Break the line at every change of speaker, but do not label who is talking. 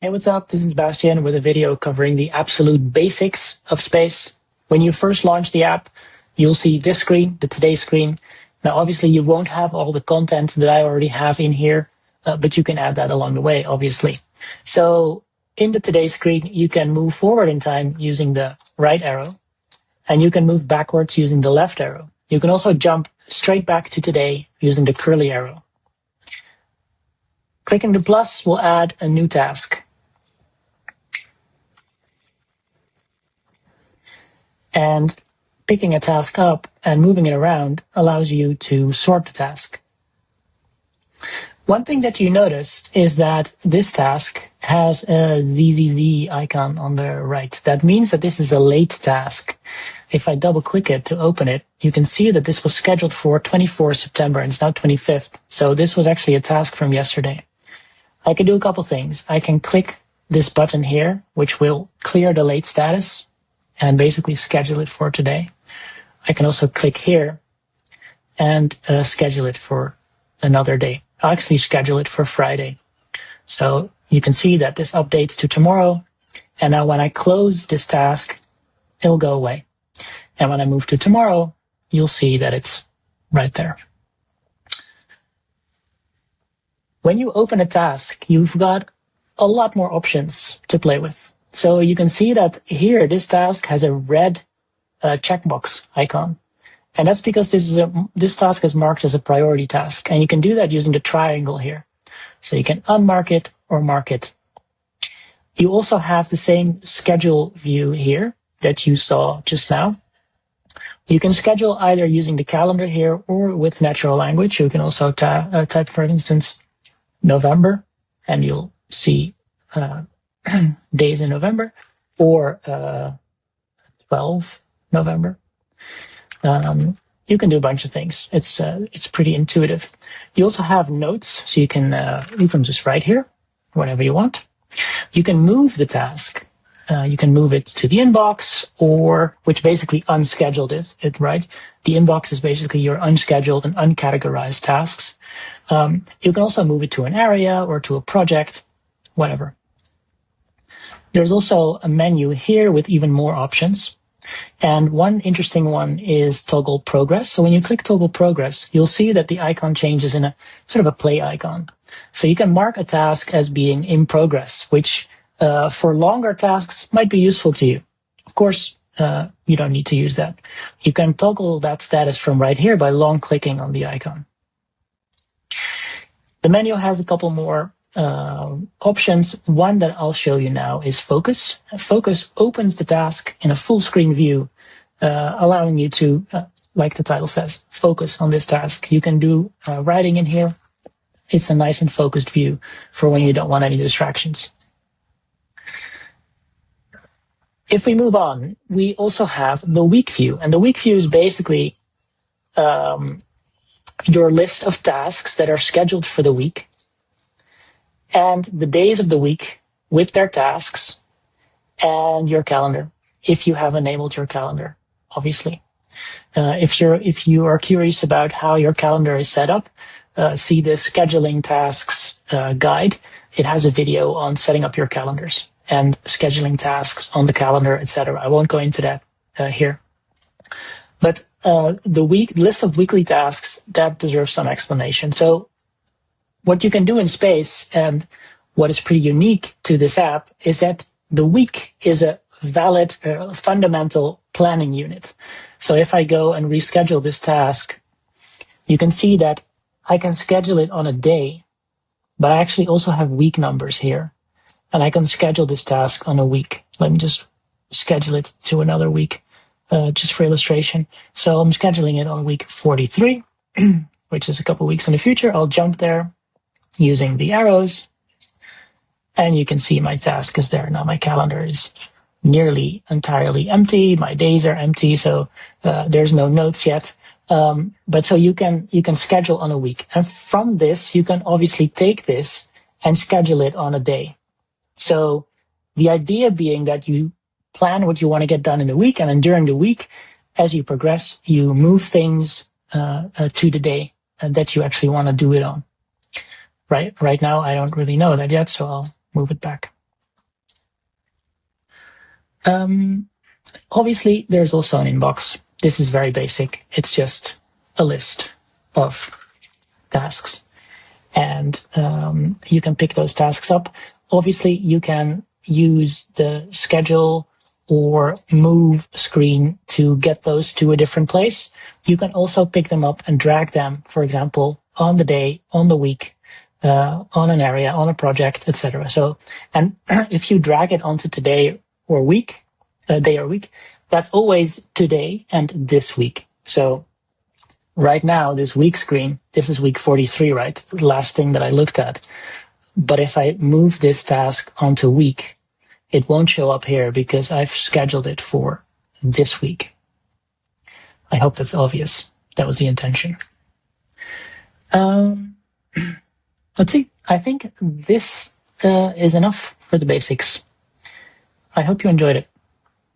Hey, what's up? This is Bastian with a video covering the absolute basics of Space. When you first launch the app, you'll see this screen, the Today screen. Now, obviously, you won't have all the content that I already have in here, but you can add that along the way, obviously. So in the Today screen, you can move forward in time using the right arrow, and you can move backwards using the left arrow. You can also jump straight back to today using the curly arrow. Clicking the plus will add a new task. And picking a task up and moving it around allows you to sort the task. One thing that you notice is that this task has a ZZZ icon on the right. That means that this is a late task. If I double click it to open it, you can see that this was scheduled for 24 September and it's now 25th. So this was actually a task from yesterday. I can do a couple things. I can click this button here, which will clear the late status and basically schedule it for today. I can also click here and schedule it for another day. I'll actually schedule it for Friday. So you can see that this updates to tomorrow. And now when I close this task, it'll go away. And when I move to tomorrow, you'll see that it's right there. When you open a task, you've got a lot more options to play with. So you can see that here, this task has a red checkbox icon. And that's because this task is marked as a priority task. And you can do that using the triangle here. So you can unmark it or mark it. You also have the same schedule view here that you saw just now. You can schedule either using the calendar here or with natural language. You can also type, for instance, November, and you'll see days in November, or 12 November. You can do a bunch of things. It's pretty intuitive. You also have notes, so you can just write here whenever you want. You can move the task. You can move it to the inbox, or which basically unscheduled it, right? The inbox is basically your unscheduled and uncategorized tasks. You can also move it to an area or to a project, whatever. There's also a menu here with even more options. And one interesting one is toggle progress. So when you click toggle progress, you'll see that the icon changes in a sort of a play icon. So you can mark a task as being in progress, which for longer tasks might be useful to you. Of course, you don't need to use that. You can toggle that status from right here by long clicking on the icon. The menu has a couple more options. One that I'll show you now is focus. Focus opens the task in a full screen view, allowing you to, like the title says, focus on this task. You can do writing in here. It's a nice and focused view for when you don't want any distractions. If we move on, we also have the week view. And the week view is basically your list of tasks that are scheduled for the week, and the days of the week with their tasks, and your calendar, if you have enabled your calendar, obviously. If you are curious about how your calendar is set up, see the scheduling tasks guide. It has a video on setting up your calendars and scheduling tasks on the calendar, etc. I won't go into that here. But the list of weekly tasks, that deserves some explanation. So what you can do in Space, and what is pretty unique to this app, is that the week is a valid, fundamental planning unit. So if I go and reschedule this task, you can see that I can schedule it on a day, but I actually also have week numbers here. And I can schedule this task on a week. Let me just schedule it to another week, just for illustration. So I'm scheduling it on week 43, which is a couple weeks in the future. I'll jump there using the arrows, and you can see my task is there. Now my calendar is nearly entirely empty. My days are empty, so there's no notes yet. But so you can schedule on a week. And from this, you can obviously take this and schedule it on a day. So the idea being that you plan what you want to get done in the week, and then during the week, as you progress, you move things to the day that you actually want to do it on. Right now, I don't really know that yet, so I'll move it back. Obviously, there's also an inbox. This is very basic. It's just a list of tasks. And you can pick those tasks up. Obviously, you can use the schedule or move screen to get those to a different place. You can also pick them up and drag them, for example, on the day, on the week, on an area, on a project, etc. So, and if you drag it onto today or week, day or week, that's always today and this week. So right now, this week screen, this is week 43, right? The last thing that I looked at. But if I move this task onto week, it won't show up here because I've scheduled it for this week. I hope that's obvious. That was the intention. Let's see. I think this is enough for the basics. I hope you enjoyed it.